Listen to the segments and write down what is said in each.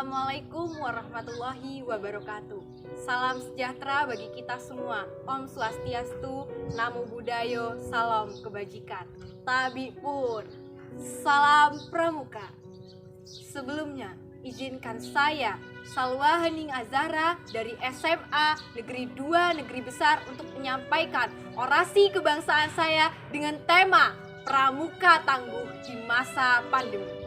Assalamualaikum warahmatullahi wabarakatuh. Salam sejahtera bagi kita semua. Om Swastiastu, Namo Buddhaya, salam kebajikan. Tabi pun, salam pramuka. Sebelumnya, izinkan saya, Salwa Hening Azahra dari SMA Negeri 2 Negeri Besar untuk menyampaikan orasi kebangsaan saya dengan tema Pramuka Tangguh di Masa Pandemi.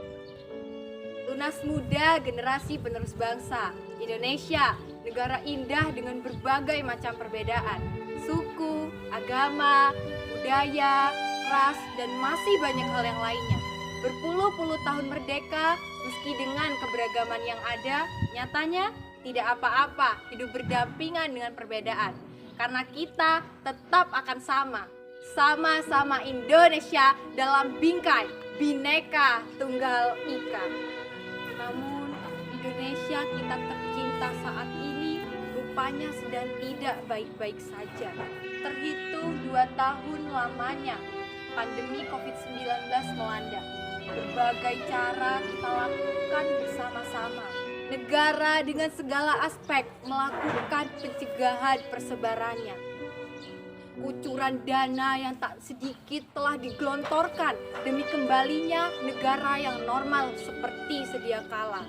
Tunas muda generasi penerus bangsa, Indonesia, negara indah dengan berbagai macam perbedaan, suku, agama, budaya, ras, dan masih banyak hal yang lainnya. Berpuluh-puluh tahun merdeka, meski dengan keberagaman yang ada, nyatanya tidak apa-apa hidup berdampingan dengan perbedaan. Karena kita tetap akan sama-sama Indonesia dalam bingkai Bhinneka Tunggal Ika. Namun, Indonesia kita tercinta saat ini rupanya sedang tidak baik-baik saja. Terhitung 2 tahun lamanya pandemi COVID-19 melanda. Berbagai cara kita lakukan bersama-sama. Negara dengan segala aspek melakukan pencegahan persebarannya. Kucuran dana yang tak sedikit telah digelontorkan demi kembalinya negara yang normal seperti sedia kala.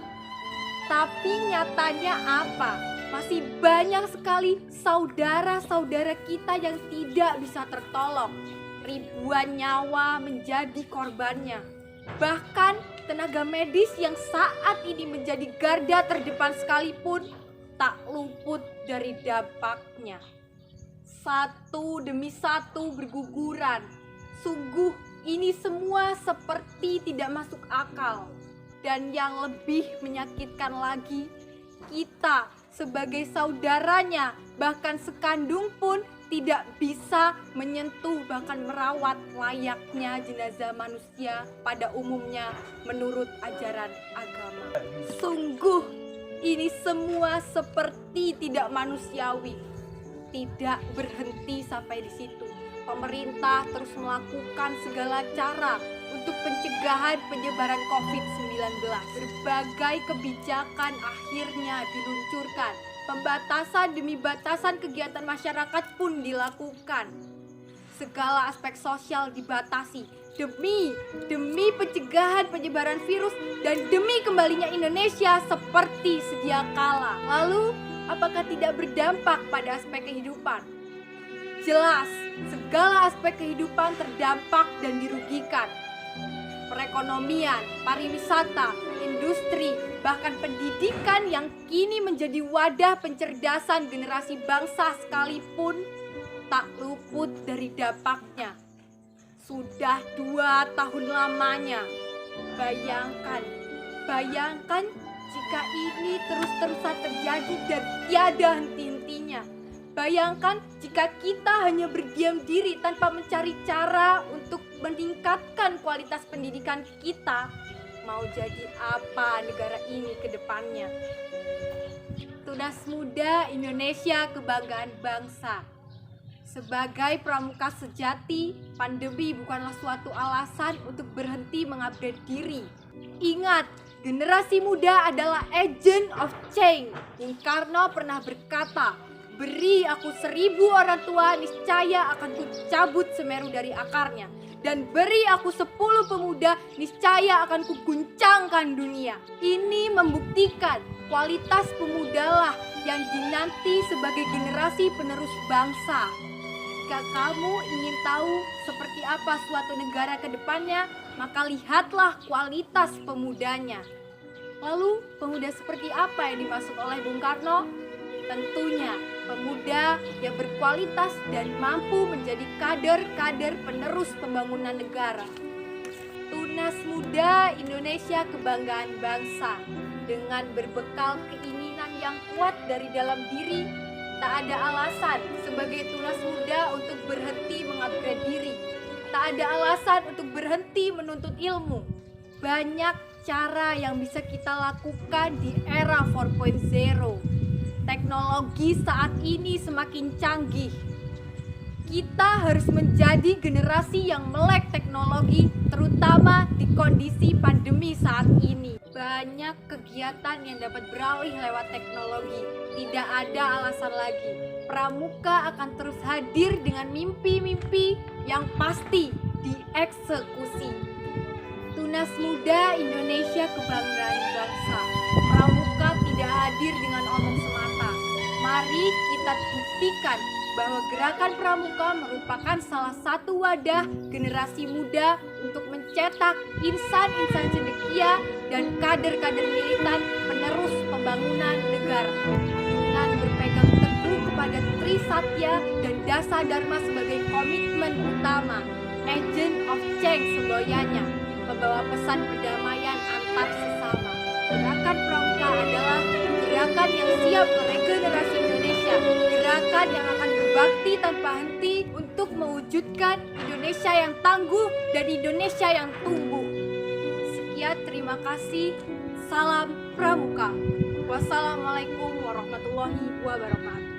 Tapi nyatanya apa? Masih banyak sekali saudara-saudara kita yang tidak bisa tertolong. Ribuan nyawa menjadi korbannya. Bahkan tenaga medis yang saat ini menjadi garda terdepan sekalipun tak luput dari dampaknya. Satu demi satu berguguran. Sungguh ini semua seperti tidak masuk akal. Dan yang lebih menyakitkan lagi, kita sebagai saudaranya bahkan sekandung pun tidak bisa menyentuh bahkan merawat layaknya jenazah manusia pada umumnya menurut ajaran agama. Sungguh ini semua seperti tidak manusiawi. Tidak berhenti sampai di situ. Pemerintah terus melakukan segala cara untuk pencegahan penyebaran COVID-19. Berbagai kebijakan akhirnya diluncurkan. Pembatasan demi batasan kegiatan masyarakat pun dilakukan. Segala aspek sosial dibatasi demi pencegahan penyebaran virus dan demi kembalinya Indonesia seperti sedia kala. Lalu, apakah tidak berdampak pada aspek kehidupan? Jelas, segala aspek kehidupan terdampak dan dirugikan. Perekonomian, pariwisata, industri, bahkan pendidikan yang kini menjadi wadah pencerdasan generasi bangsa sekalipun tak luput dari dampaknya. Sudah 2 tahun lamanya. Bayangkan jika ini terus-terusan terjadi dan tiada henti-hentinya. Bayangkan jika kita hanya berdiam diri tanpa mencari cara untuk meningkatkan kualitas pendidikan kita, mau jadi apa negara ini ke depannya? Tunas muda Indonesia kebanggaan bangsa. Sebagai pramuka sejati, pandemi bukanlah suatu alasan untuk berhenti mengupgrade diri. Ingat, generasi muda adalah agent of change. Bung Karno pernah berkata, "Beri aku 1000 orang tua, niscaya akan kucabut Semeru dari akarnya. Dan beri aku 10 pemuda, niscaya akan kuguncangkan dunia." Ini membuktikan kualitas pemudalah yang dinanti sebagai generasi penerus bangsa. Jika kamu ingin tahu seperti apa suatu negara ke depannya, maka lihatlah kualitas pemudanya. Lalu, pemuda seperti apa yang dimaksud oleh Bung Karno? Tentunya pemuda yang berkualitas dan mampu menjadi kader-kader penerus pembangunan negara. Tunas muda Indonesia kebanggaan bangsa. Dengan berbekal keinginan yang kuat dari dalam diri, tak ada alasan sebagai tunas muda untuk berhenti mengupgrade diri. Tak ada alasan untuk berhenti menuntut ilmu. Banyak cara yang bisa kita lakukan di era 4.0. Teknologi saat ini semakin canggih. Kita harus menjadi generasi yang melek teknologi, terutama di kondisi pandemi saat ini. banyak kegiatan yang dapat beralih lewat teknologi. Tidak ada alasan lagi. Pramuka akan terus hadir dengan mimpi-mimpi yang pasti dieksekusi. Tunas Muda Indonesia Kebanggaan Bangsa. Pramuka tidak hadir dengan omong semata. Mari kita buktikan bahwa gerakan Pramuka merupakan salah satu wadah generasi muda untuk mencetak insan-insan cendekia dan kader-kader militan penerus pembangunan negara. Dengan berpegang teguh kepada Trisatya dan Dasa Dharma sebagai komitmen utama, Agent of Change semboyannya, membawa pesan perdamaian antar sesama. Gerakan Pramuka adalah gerakan yang siap meregenerasi Indonesia, gerakan yang akan berbakti tanpa henti untuk mewujudkan Indonesia yang tangguh dan Indonesia yang tumbuh. Sekian, terima kasih. Salam Pramuka. Wassalamualaikum warahmatullahi wabarakatuh.